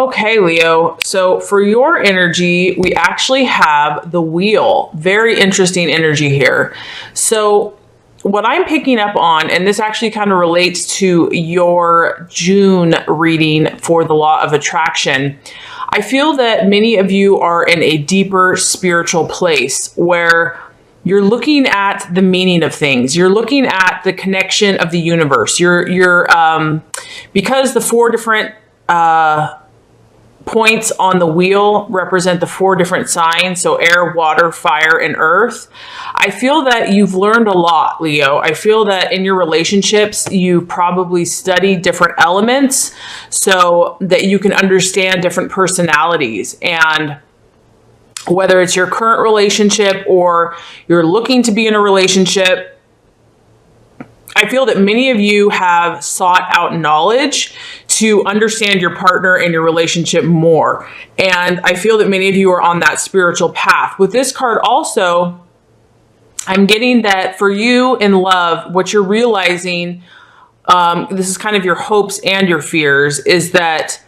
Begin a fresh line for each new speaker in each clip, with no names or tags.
Okay, Leo. So for your energy, we actually have the wheel. Very interesting energy here. So what I'm picking up on, and this actually kind of relates to your June reading for the law of attraction, I feel that many of you are in a deeper spiritual place where you're looking at the meaning of things. You're looking at the connection of the universe. Because the four different points on the wheel represent the four different signs, so air, water, fire, and earth. I feel that you've learned a lot, Leo. I feel that in your relationships, you probably studied different elements so that you can understand different personalities. And whether it's your current relationship or you're looking to be in a relationship, I feel that many of you have sought out knowledge to understand your partner and your relationship more. And I feel that many of you are on that spiritual path. With this card also, I'm getting that for you in love, what you're realizing, this is kind of your hopes and your fears, is that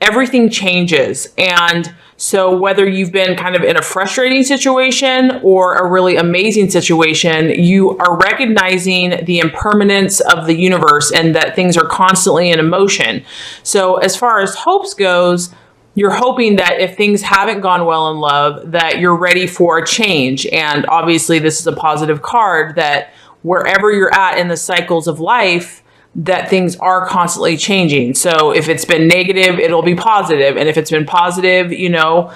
everything changes. And so whether you've been kind of in a frustrating situation or a really amazing situation, you are recognizing the impermanence of the universe and that things are constantly in motion. So as far as hopes goes, you're hoping that if things haven't gone well in love, that you're ready for a change. And obviously this is a positive card, that wherever you're at in the cycles of life, that things are constantly changing. So if it's been negative, it'll be positive. And if it's been positive, you know,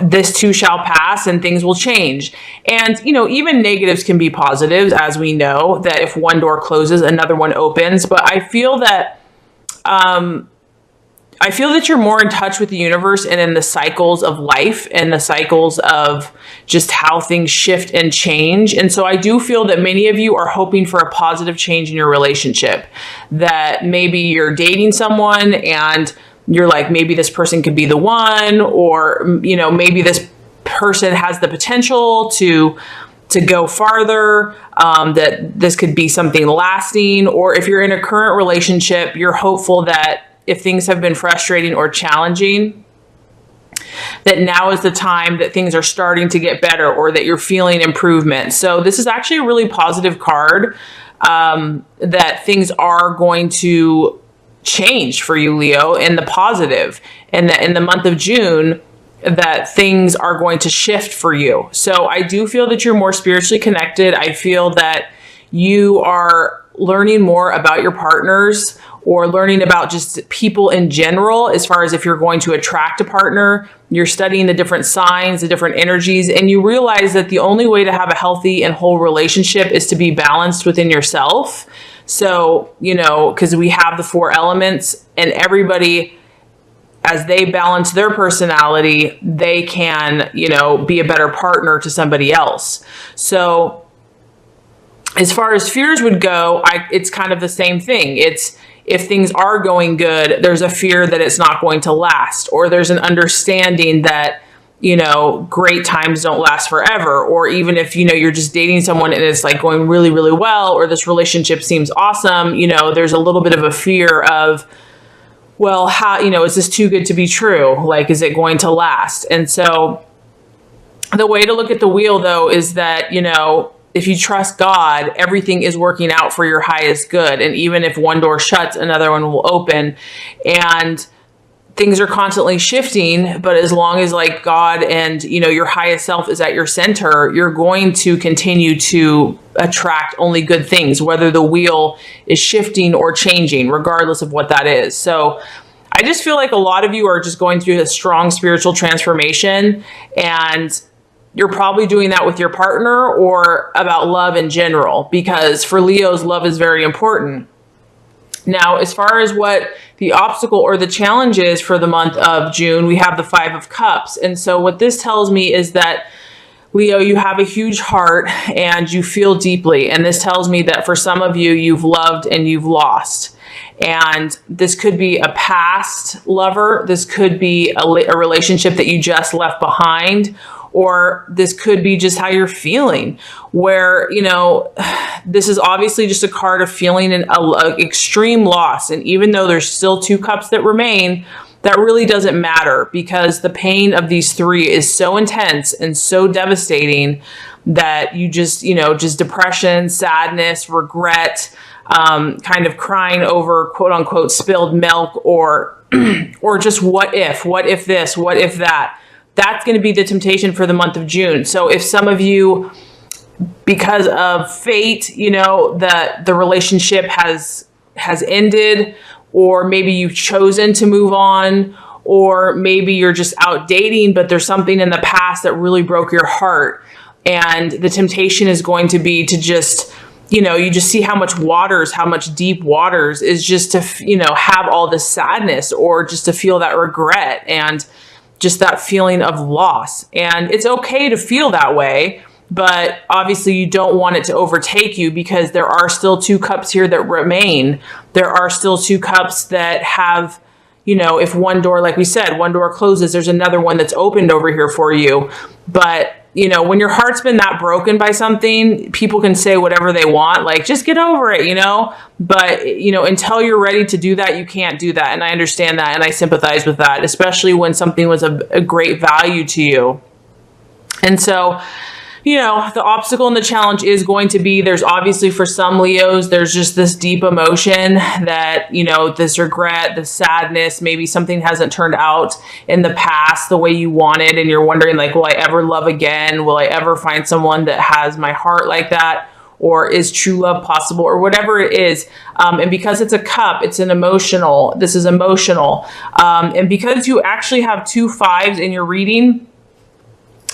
this too shall pass and things will change. And, even negatives can be positives, as we know, that if one door closes, another one opens. But I feel that, you're more in touch with the universe and in the cycles of life and the cycles of just how things shift and change. And so I do feel that many of you are hoping for a positive change in your relationship, that maybe you're dating someone and you're like, maybe this person could be the one, or, maybe this person has the potential to go farther, that this could be something lasting. Or if you're in a current relationship, you're hopeful that if things have been frustrating or challenging, that now is the time that things are starting to get better, or that you're feeling improvement. So this is actually a really positive card, that things are going to change for you, Leo, in the positive, and that in the month of June, that things are going to shift for you. So I do feel that you're more spiritually connected. I feel that you are learning more about your partners, or learning about just people in general. As far as if you're going to attract a partner, you're studying the different signs, the different energies, and you realize that the only way to have a healthy and whole relationship is to be balanced within yourself. So, because we have the four elements, and everybody, as they balance their personality, they can, be a better partner to somebody else. So as far as fears would go, it's kind of the same thing. It's, if things are going good, there's a fear that it's not going to last, or there's an understanding that, great times don't last forever. Or even if, you're just dating someone and it's like going really, really well, or this relationship seems awesome, there's a little bit of a fear of, well, how, is this too good to be true? Like, is it going to last? And so the way to look at the wheel, though, is that, if you trust God, everything is working out for your highest good. And even if one door shuts, another one will open, and things are constantly shifting. But as long as like God and, your highest self is at your center, you're going to continue to attract only good things, whether the wheel is shifting or changing, regardless of what that is. So I just feel like a lot of you are just going through a strong spiritual transformation, and you're probably doing that with your partner or about love in general, because for Leos, love is very important. Now, as far as what the obstacle or the challenge is for the month of June, we have the 5 of Cups. And so what this tells me is that, Leo, you have a huge heart and you feel deeply. And this tells me that for some of you, you've loved and you've lost. And this could be a past lover. This could be a relationship that you just left behind, or this could be just how you're feeling, where, this is obviously just a card of feeling an extreme loss. And even though there's still 2 cups that remain, that really doesn't matter, because the pain of these three is so intense and so devastating that you just, just depression, sadness, regret, kind of crying over quote unquote spilled milk, or or just what if this, what if that. That's going to be the temptation for the month of June. So if some of you, because of fate, the relationship has ended, or maybe you've chosen to move on, or maybe you're just out dating, but there's something in the past that really broke your heart. And the temptation is going to be to just, you just see how much deep waters is just to, have all this sadness, or just to feel that regret and just that feeling of loss. And it's okay to feel that way, but obviously you don't want it to overtake you, because there are still two cups here that remain. There are still two cups that have, if one door, like we said, one door closes, there's another one that's opened over here for you. But when your heart's been that broken by something, people can say whatever they want, like, just get over it, but, until you're ready to do that, you can't do that. And I understand that. And I sympathize with that, especially when something was a great value to you. And so, the obstacle and the challenge is going to be, there's obviously for some Leos, there's just this deep emotion that, this regret, the sadness, maybe something hasn't turned out in the past the way you wanted. And you're wondering, like, will I ever love again? Will I ever find someone that has my heart like that? Or is true love possible, or whatever it is. And because it's a cup, this is emotional. And because you actually have 2 5s in your reading,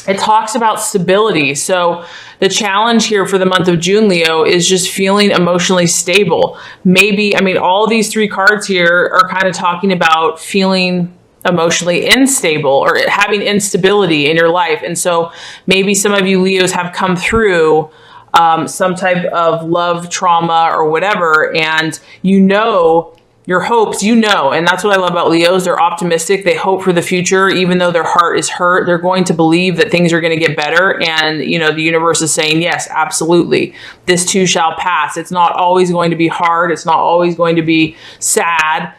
it talks about stability. So the challenge here for the month of June, Leo, is just feeling emotionally stable. Maybe, all these 3 cards here are kind of talking about feeling emotionally unstable, or having instability in your life. And so maybe some of you Leos have come through some type of love trauma or whatever, and your hopes, and that's what I love about Leos. They're optimistic. They hope for the future, even though their heart is hurt. They're going to believe that things are going to get better. And, the universe is saying, yes, absolutely. This too shall pass. It's not always going to be hard. It's not always going to be sad.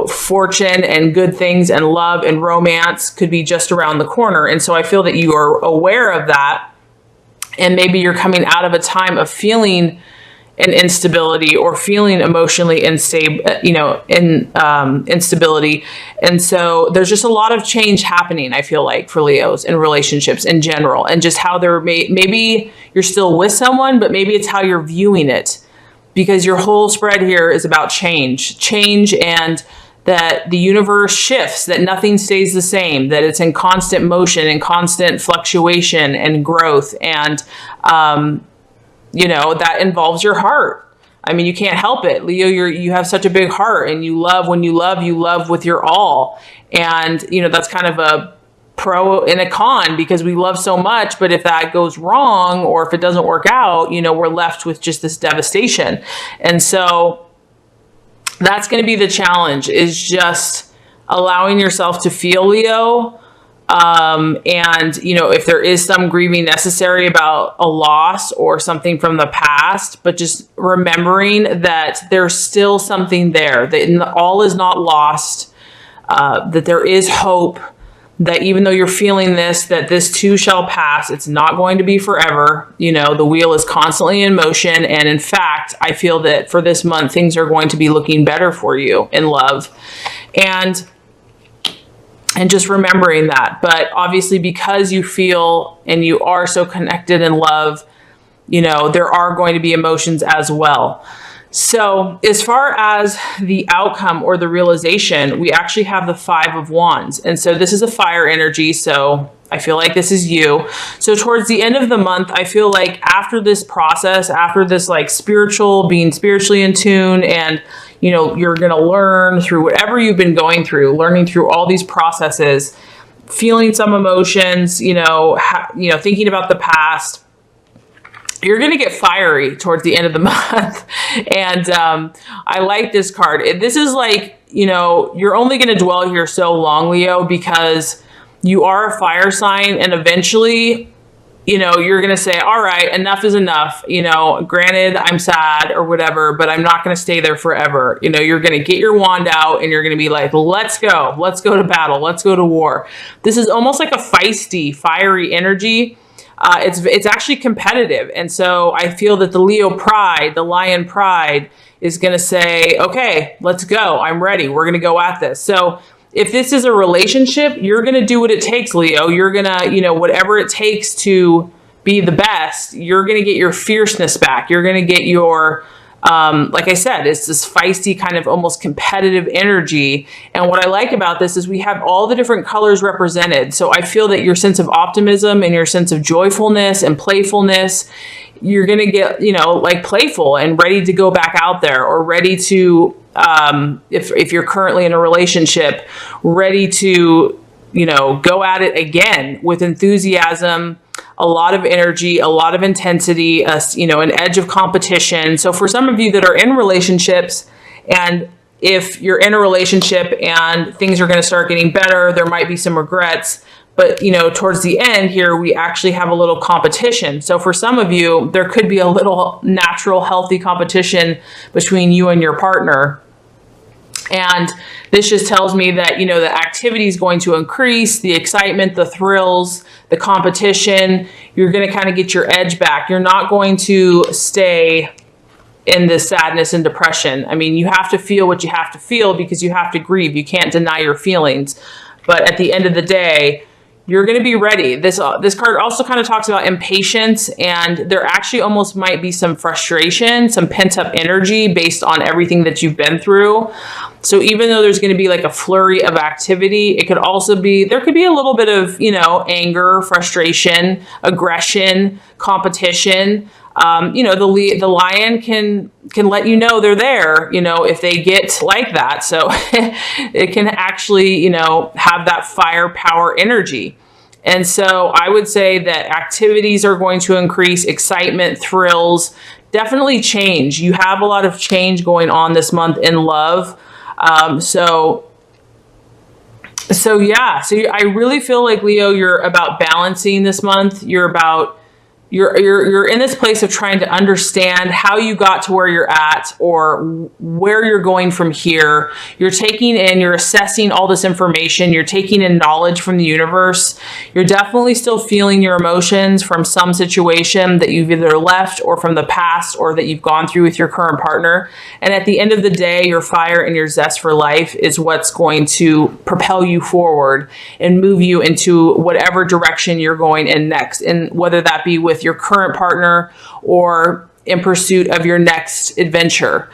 Fortune and good things and love and romance could be just around the corner. And so I feel that you are aware of that. And maybe you're coming out of a time of feeling an instability, or feeling emotionally instability. And so there's just a lot of change happening, I feel like, for Leos in relationships in general, and just how maybe you're still with someone, but maybe it's how you're viewing it, because your whole spread here is about change, and that the universe shifts, that nothing stays the same, that it's in constant motion and constant fluctuation and growth. And, that involves your heart. You can't help it. Leo, you have such a big heart, and when you love with your all. And, that's kind of a pro and a con, because we love so much, but if that goes wrong, or if it doesn't work out, we're left with just this devastation. And so that's going to be the challenge, is just allowing yourself to feel, Leo. And, if there is some grieving necessary about a loss or something from the past, but just remembering that there's still something there, that all is not lost, that there is hope, that even though you're feeling this, that this too shall pass. It's not going to be forever. The wheel is constantly in motion. And in fact, I feel that for this month, things are going to be looking better for you in love. And just remembering that. But obviously, because you feel and you are so connected in love, there are going to be emotions as well. So as far as the outcome or the realization, we actually have the 5 of Wands. And so this is a fire energy. So I feel like this is you. So towards the end of the month, I feel like after this process, after this being spiritually in tune, and you're going to learn through whatever you've been going through, learning through all these processes, feeling some emotions, thinking about the past. You're going to get fiery towards the end of the month. And I like this card. This is you're only going to dwell here so long, Leo, because you are a fire sign, and eventually you know, you're going to say, all right, enough is enough. You know, granted, I'm sad or whatever, but I'm not going to stay there forever. You know, you're going to get your wand out and you're going to be like, let's go to battle. Let's go to war. This is almost like a feisty, fiery energy. It's actually competitive. And so I feel that the Leo pride, the lion pride is going to say, okay, let's go. I'm ready. We're going to go at this. So if this is a relationship, you're going to do what it takes, Leo. You're going to, you know, whatever it takes to be the best, you're going to get your fierceness back. You're going to get your, like I said, it's this feisty kind of almost competitive energy. And what I like about this is we have all the different colors represented. So I feel that your sense of optimism and your sense of joyfulness and playfulness, you're going to get, you know, like playful and ready to go back out there, or ready to, if you're currently in a relationship, ready to, you know, go at it again with enthusiasm, a lot of energy, a lot of intensity, you know, an edge of competition. So for some of you that are in relationships, and if you're in a relationship and things are going to start getting better, there might be some regrets. But, you know, towards the end here, we actually have a little competition. So for some of you, there could be a little natural, healthy competition between you and your partner. And this just tells me that, you know, the activity is going to increase, the excitement, the thrills, the competition. You're going to kind of get your edge back. You're not going to stay in this sadness and depression. I mean, you have to feel what you have to feel because you have to grieve. You can't deny your feelings. But at the end of the day, you're going to be ready. This card also kind of talks about impatience, and there actually almost might be some frustration, some pent up energy based on everything that you've been through. So even though there's going to be like a flurry of activity, it could also be, there could be a little bit of, you know, anger, frustration, aggression, competition. You know, the lion can let you know they're there, you know, if they get like that. So it can actually, you know, have that firepower energy. And so I would say that activities are going to increase, excitement, thrills, definitely change. You have a lot of change going on this month in love. So I really feel like, Leo, you're about balancing this month. You're about, you're in this place of trying to understand how you got to where you're at, or where you're going from here. You're taking in, you're assessing all this information. You're taking in knowledge from the universe. You're definitely still feeling your emotions from some situation that you've either left, or from the past, or that you've gone through with your current partner. And at the end of the day, your fire and your zest for life is what's going to propel you forward and move you into whatever direction you're going in next. And whether that be with your current partner or in pursuit of your next adventure.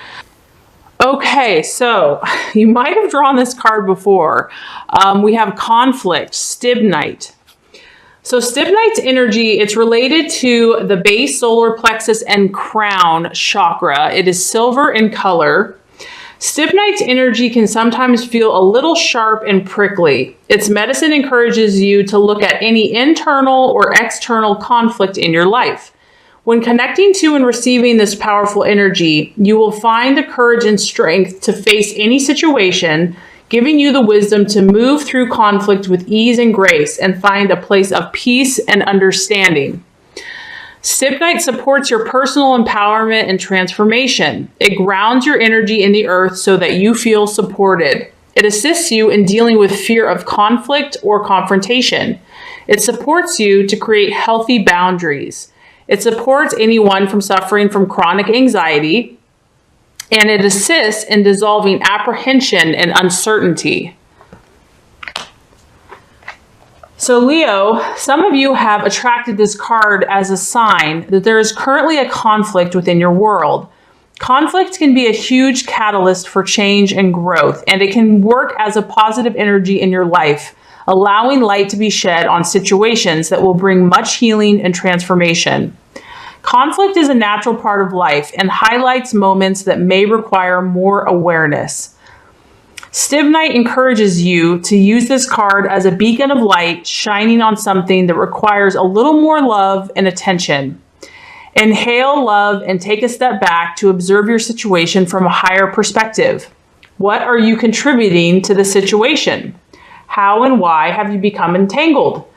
Okay, so you might have drawn this card before. We have conflict, Stibnite. So Stibnite's energy, it's related to the base, solar plexus, and crown chakra. It is silver in color. Stibnite's energy can sometimes feel a little sharp and prickly. Its medicine encourages you to look at any internal or external conflict in your life. When connecting to and receiving this powerful energy, you will find the courage and strength to face any situation, giving you the wisdom to move through conflict with ease and grace and find a place of peace and understanding. Stibnite supports your personal empowerment and transformation. It grounds your energy in the earth so that you feel supported. It assists you in dealing with fear of conflict or confrontation. It supports you to create healthy boundaries. It supports anyone from suffering from chronic anxiety, and it assists in dissolving apprehension and uncertainty. So Leo, some of you have attracted this card as a sign that there is currently a conflict within your world. Conflict can be a huge catalyst for change and growth, and it can work as a positive energy in your life, allowing light to be shed on situations that will bring much healing and transformation. Conflict is a natural part of life and highlights moments that may require more awareness. Stibnite encourages you to use this card as a beacon of light shining on something that requires a little more love and attention. Inhale love and take a step back to observe your situation from a higher perspective. What are you contributing to the situation? How and why have you become entangled?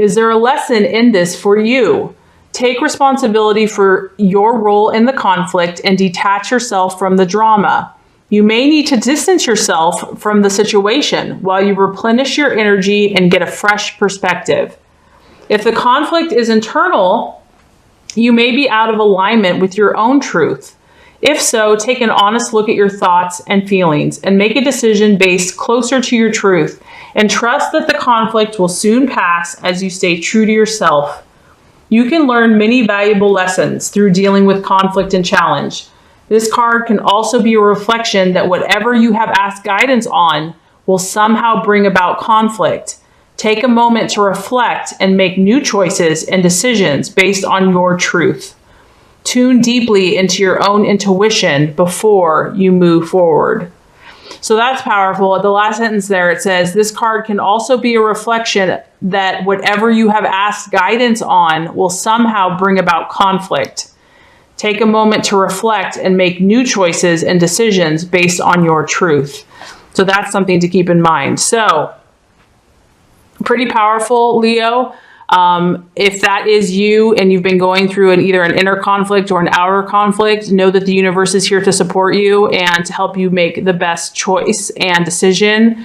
Is there a lesson in this for you? Take responsibility for your role in the conflict and detach yourself from the drama. You may need to distance yourself from the situation while you replenish your energy and get a fresh perspective. If the conflict is internal, you may be out of alignment with your own truth. If so, take an honest look at your thoughts and feelings and make a decision based closer to your truth, and trust that the conflict will soon pass as you stay true to yourself. You can learn many valuable lessons through dealing with conflict and challenge. This card can also be a reflection that whatever you have asked guidance on will somehow bring about conflict. Take a moment to reflect and make new choices and decisions based on your truth. Tune deeply into your own intuition before you move forward. So that's powerful. At the last sentence there, it says, this card can also be a reflection that whatever you have asked guidance on will somehow bring about conflict. Take a moment to reflect and make new choices and decisions based on your truth. So that's something to keep in mind. So pretty powerful, Leo. If that is you and you've been going through either an inner conflict or an outer conflict, know that the universe is here to support you and to help you make the best choice and decision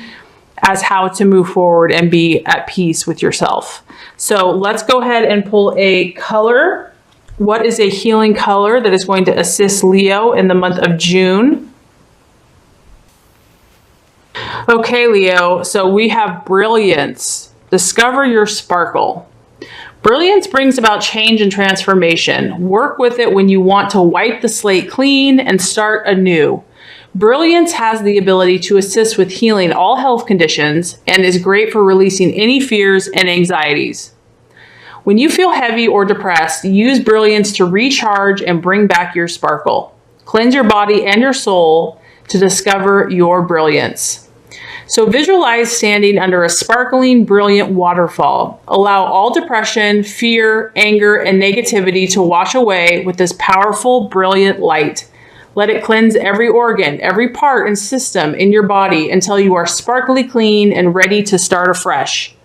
as how to move forward and be at peace with yourself. So let's go ahead and pull a color. What is a healing color that is going to assist Leo in the month of June? Okay, Leo, so we have brilliance. Discover your sparkle. Brilliance brings about change and transformation. Work with it when you want to wipe the slate clean and start anew. Brilliance has the ability to assist with healing all health conditions and is great for releasing any fears and anxieties. When you feel heavy or depressed, use brilliance to recharge and bring back your sparkle. Cleanse your body and your soul to discover your brilliance. So visualize standing under a sparkling, brilliant waterfall. Allow all depression, fear, anger, and negativity to wash away with this powerful, brilliant light. Let it cleanse every organ, every part and system in your body until you are sparkly clean and ready to start afresh.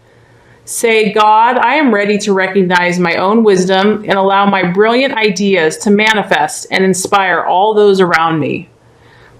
Say, God, I am ready to recognize my own wisdom and allow my brilliant ideas to manifest and inspire all those around me.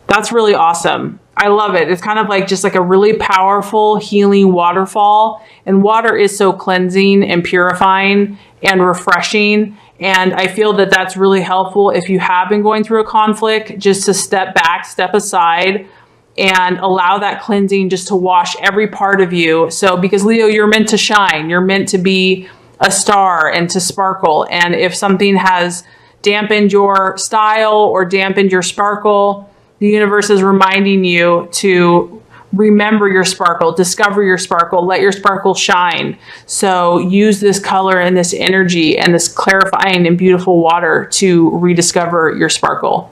That's really awesome. I love it. It's kind of like just like a really powerful healing waterfall, and water is so cleansing and purifying and refreshing. And I feel that that's really helpful if you have been going through a conflict, just to step back, step aside, and allow that cleansing just to wash every part of you. So because Leo, you're meant to shine, you're meant to be a star and to sparkle. And if something has dampened your style or dampened your sparkle, the universe is reminding you to remember your sparkle, discover your sparkle, let your sparkle shine. So use this color and this energy and this clarifying and beautiful water to rediscover your sparkle.